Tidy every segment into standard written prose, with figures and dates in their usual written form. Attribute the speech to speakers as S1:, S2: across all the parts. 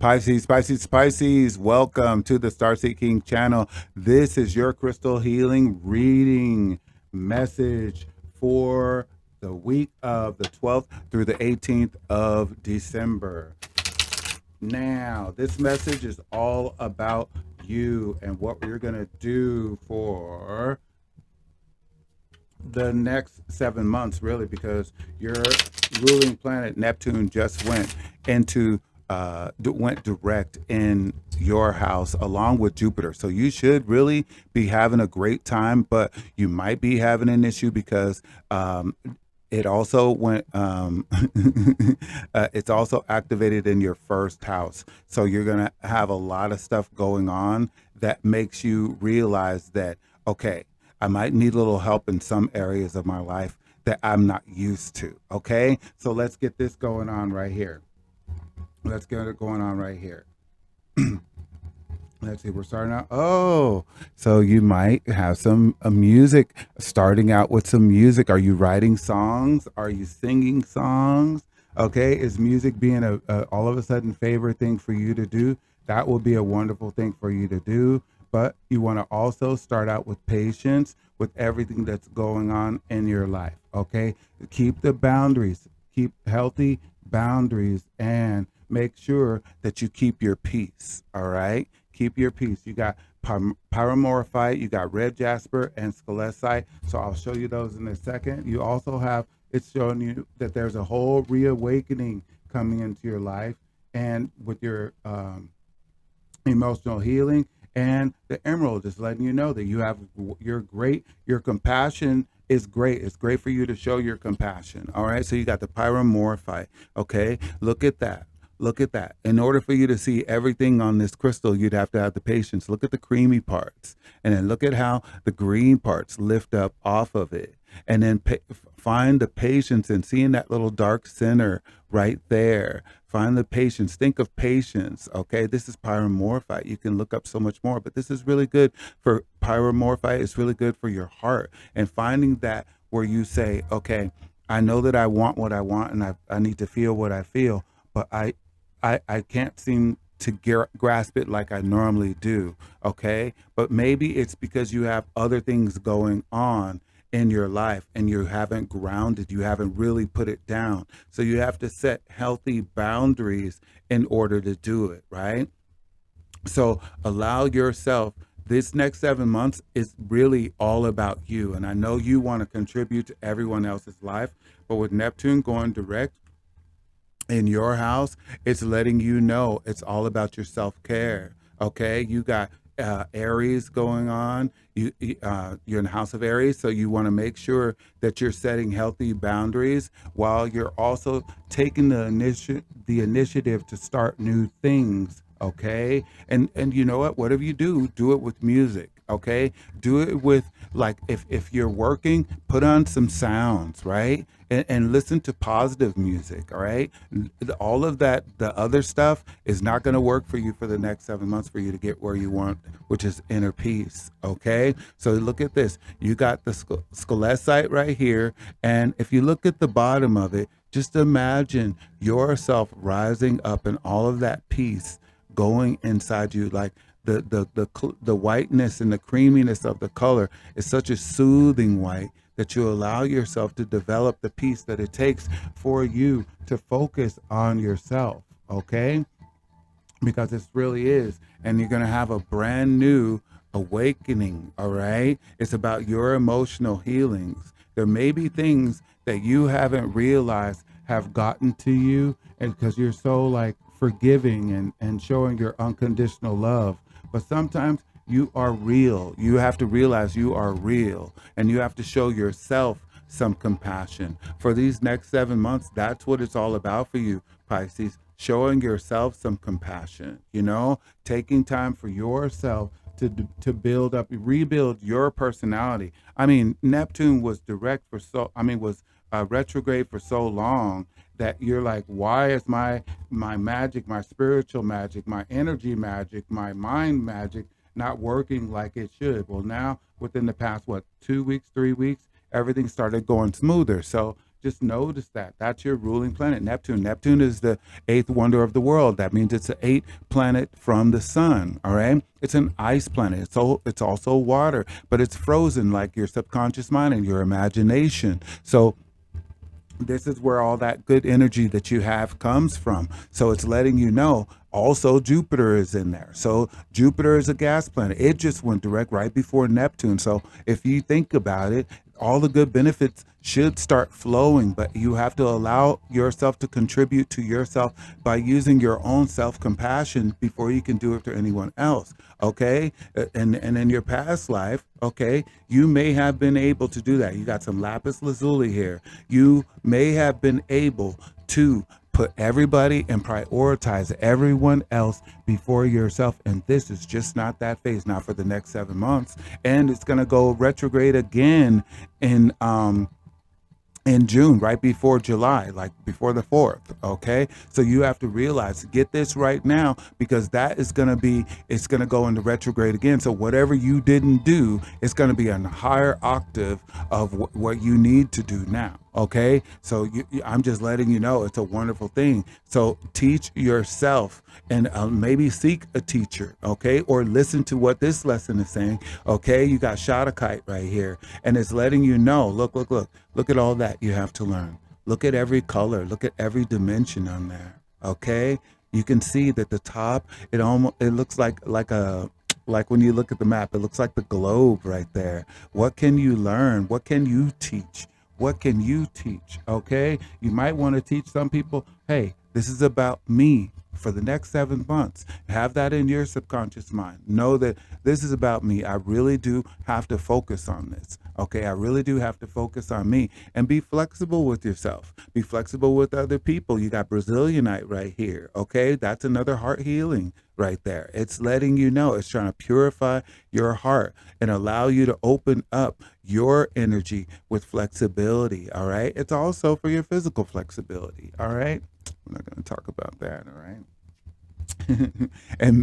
S1: Pisces, Pisces, Pisces, welcome to the Starseed King channel. This is your crystal healing reading message for the week of the 12th through the 18th of December. Now, this message is all about you and what we're going to do for the next 7 months, really, because your ruling planet Neptune just went direct in your house along with Jupiter. So you should really be having a great time, but you might be having an issue because it also went it's also activated in your first house. So you're going to have a lot of stuff going on that makes you realize that, okay, I might need a little help in some areas of my life that I'm not used to. Okay, so let's get this going on right here. Let's get it going on right here. Let's see, we're starting out. Oh, so you might have some music, starting out with some music. Are you writing songs? Are you singing songs? Okay, is music being a all of a sudden favorite thing for you to do? That will be a wonderful thing for you to do. But you want to also start out with patience with everything that's going on in your life. Okay, keep the boundaries, keep healthy boundaries, and make sure that you keep your peace. All right, keep your peace. You got pyromorphite, you got red jasper and scalesite. So I'll show you those in a second. You also have, it's showing you that there's a whole reawakening coming into your life, and with your emotional healing. And the emerald is letting you know that you're great. Your compassion is great. It's great for you to show your compassion. All right. So you got the pyromorphite. Okay. Look at that. Look at that. In order for you to see everything on this crystal, you'd have to have the patience. Look at the creamy parts, and then look at how the green parts lift up off of it. And then find the patience in seeing that little dark center right there. Find the patience. Think of patience. Okay. This is pyromorphite. You can look up so much more, but this is really good for pyromorphite. It's really good for your heart, and finding that where you say, okay, I know that I want what I want, and I need to feel what I feel, but I can't seem to grasp it like I normally do. Okay. But maybe it's because you have other things going on in your life and you haven't grounded, you haven't really put it down. So you have to set healthy boundaries in order to do it, right? So allow yourself, this next 7 months is really all about you. And I know you want to contribute to everyone else's life, but with Neptune going direct in your house, it's letting you know it's all about your self-care. Okay, you got Aries going on. You're in the house of Aries, so you want to make sure that you're setting healthy boundaries while you're also taking the initiative to start new things. Okay, and you know what, whatever you do it with music. Okay, do it with, like, if you're working, put on some sounds, right? And listen to positive music. All right, all of that, the other stuff is not going to work for you for the next 7 months for you to get where you want, which is inner peace. Okay, so look at this. You got the scalesite right here, and if you look at the bottom of it, just imagine yourself rising up and all of that peace going inside you, like the whiteness and the creaminess of the color is such a soothing white that you allow yourself to develop the peace that it takes for you to focus on yourself. Okay, because it really is. And you're going to have a brand new awakening. All right, it's about your emotional healings. There may be things that you haven't realized have gotten to you, and because you're so, like, forgiving and showing your unconditional love, but sometimes you are real. You have to realize you are real, and you have to show yourself some compassion for these next 7 months. That's what it's all about for you, Pisces. Showing yourself some compassion, taking time for yourself to build up, rebuild your personality. I mean, Neptune was was retrograde for so long that you're like, why is my magic, my spiritual magic, my energy magic, my mind magic not working like it should? Well, now within the past 2 weeks, 3 weeks, everything started going smoother. So Just notice that. That's your ruling planet, Neptune. Neptune is the eighth wonder of the world. That means it's an eighth planet from the sun. All right. It's an ice planet. It's also water, but it's frozen like your subconscious mind and your imagination. So this is where all that good energy that you have comes from. So it's letting you know. Also, Jupiter is in there. So Jupiter is a gas planet. It just went direct right before Neptune. So if you think about it, all the good benefits should start flowing, but you have to allow yourself to contribute to yourself by using your own self-compassion before you can do it to anyone else. Okay. And in your past life, okay, you may have been able to do that. You got some lapis lazuli here. You may have been able to put everybody and prioritize everyone else before yourself. And this is just not that phase, not for the next 7 months. And it's going to go retrograde again in June, right before July, like before the 4th. Okay. So you have to realize, get this right now, because that is going to be, it's going to go into retrograde again. So whatever you didn't do, it's going to be a higher octave of what you need to do now. Okay. So I'm just letting you know it's a wonderful thing. So teach yourself and maybe seek a teacher. Okay. Or listen to what this lesson is saying. Okay. You got Shadakite right here, and it's letting you know, look at all that you have to learn. Look at every color. Look at every dimension on there. Okay. You can see that the top, it looks like when you look at the map, it looks like the globe right there. What can you learn? What can you teach? What can you teach? Okay. You might want to teach some people, hey, this is about me for the next 7 months. Have that in your subconscious mind. Know that this is about me. I really do have to focus on this. Okay. I really do have to focus on me, and be flexible with yourself. Be flexible with other people. You got Brazilianite right here. Okay. That's another heart healing right there. It's letting you know, it's trying to purify your heart and allow you to open up your energy with flexibility. All right. It's also for your physical flexibility. All right. We're not going to talk about that. All right. And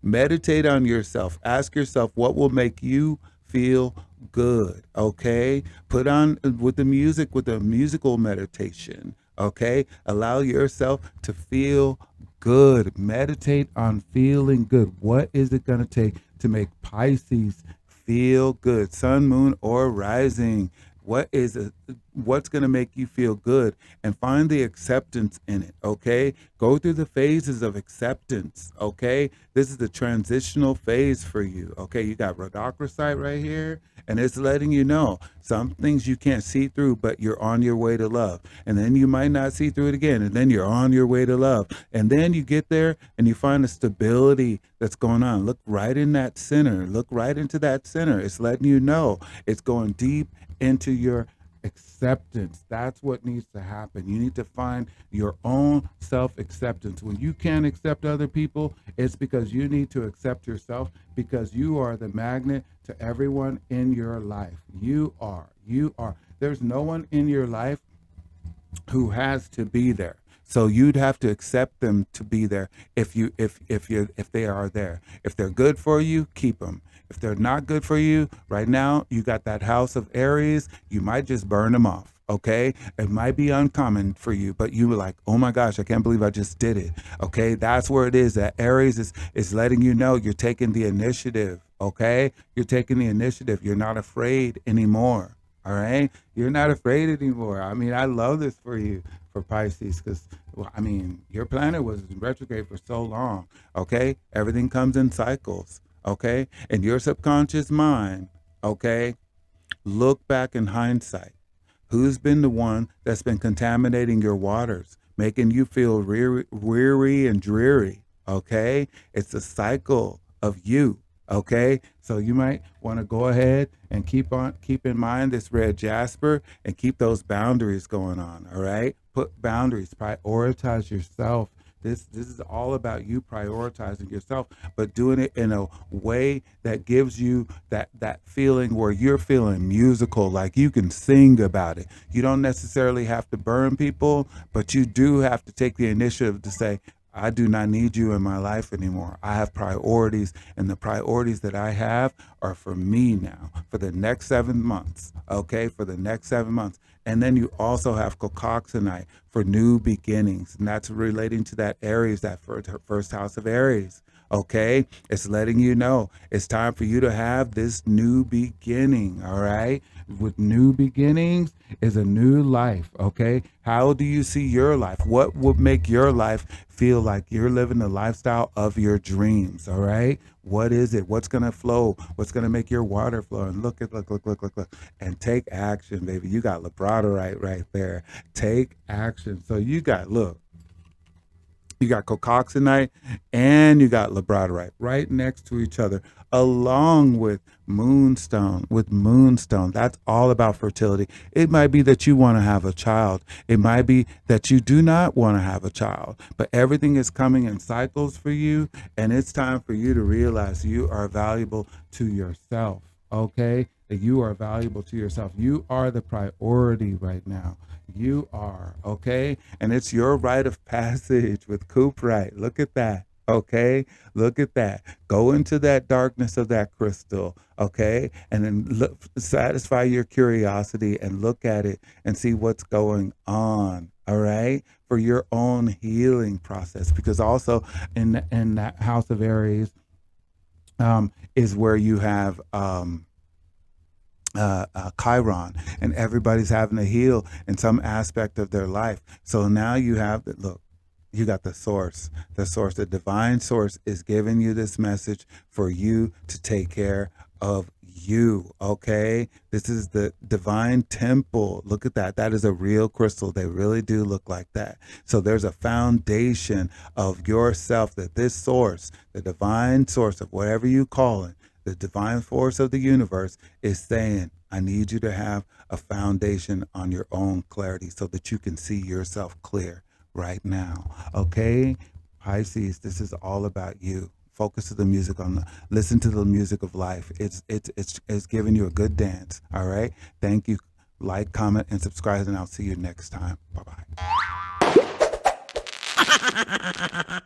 S1: meditate on yourself. Ask yourself what will make you feel good. Okay. Put on with the music, with a musical meditation. Okay. Allow yourself to feel good. Meditate on feeling good. What is it going to take to make Pisces feel good? Sun, moon, or rising. What's going to make you feel good, and find the acceptance in it. Okay. Go through the phases of acceptance. Okay. This is the transitional phase for you. Okay. You got rhodochrosite right here, and it's letting you know some things you can't see through, but you're on your way to love. And then you might not see through it again, and then you're on your way to love. And then you get there and you find the stability that's going on. Look right in that center. Look right into that center. It's letting you know it's going deep into your acceptance. That's what needs to happen. You need to find your own self-acceptance. When you can't accept other people, it's because you need to accept yourself, because you are the magnet to everyone in your life. You are. There's no one in your life who has to be there. So you'd have to accept them to be there if they are there. If they're good for you, keep them. If they're not good for you right now, you got that house of Aries, you might just burn them off. Okay. It might be uncommon for you, but you were like, oh my gosh, I can't believe I just did it. Okay. That's where it is. That Aries is letting you know you're taking the initiative. Okay. You're taking the initiative. You're not afraid anymore. All right. You're not afraid anymore. I mean, I love this for you, for Pisces, because I mean, your planet was in retrograde for so long. Okay. Everything comes in cycles. Okay. And your subconscious mind. Okay. Look back in hindsight. Who's been the one that's been contaminating your waters, making you feel weary and dreary? Okay. It's a cycle of you. Okay. So you might want to go ahead and keep in mind this red jasper and keep those boundaries going on. All right. Put boundaries, prioritize yourself. This is all about you prioritizing yourself, but doing it in a way that gives you that feeling where you're feeling musical, like you can sing about it. You don't necessarily have to burn people, but you do have to take the initiative to say, I do not need you in my life anymore. I have priorities, and the priorities that I have are for me now, for the next 7 months, okay? For the next 7 months. And then you also have cocoxanite for new beginnings, and that's relating to that Aries, that first house of Aries. Okay, it's letting you know it's time for you to have this new beginning. All right, with new beginnings is a new life. Okay, how do you see your life? What would make your life feel like you're living the lifestyle of your dreams? All right, what is it? What's gonna flow? What's gonna make your water flow? And look, and take action, baby. You got labradorite right there. Take action. So you got, look, you got cocoxanite and you got labradorite right next to each other, along with moonstone. With moonstone, that's all about fertility. It might be that you want to have a child. It might be that you do not want to have a child, but everything is coming in cycles for you, and it's time for you to realize you are valuable to yourself. Okay, that you are valuable to yourself. You are the priority right now. You are, okay? And it's your rite of passage with Cooperite. Look at that, okay? Look at that. Go into that darkness of that crystal, okay? And then look, satisfy your curiosity and look at it and see what's going on, all right? For your own healing process. Because also in that house of Aries is where you have Chiron, and everybody's having to heal in some aspect of their life. So now you have the, look, you got the source, the divine source is giving you this message for you to take care of you. Okay, this is the divine temple. Look at that. That is a real crystal. They really do look like that. So there's a foundation of yourself that this source, the divine source of whatever you call it, the divine force of the universe is saying, I need you to have a foundation on your own clarity so that you can see yourself clear right now. Okay, Pisces, this is all about you. Focus to the music listen to the music of life. It's giving you a good dance. All right. Thank you. Like, comment, and subscribe, and I'll see you next time. Bye bye.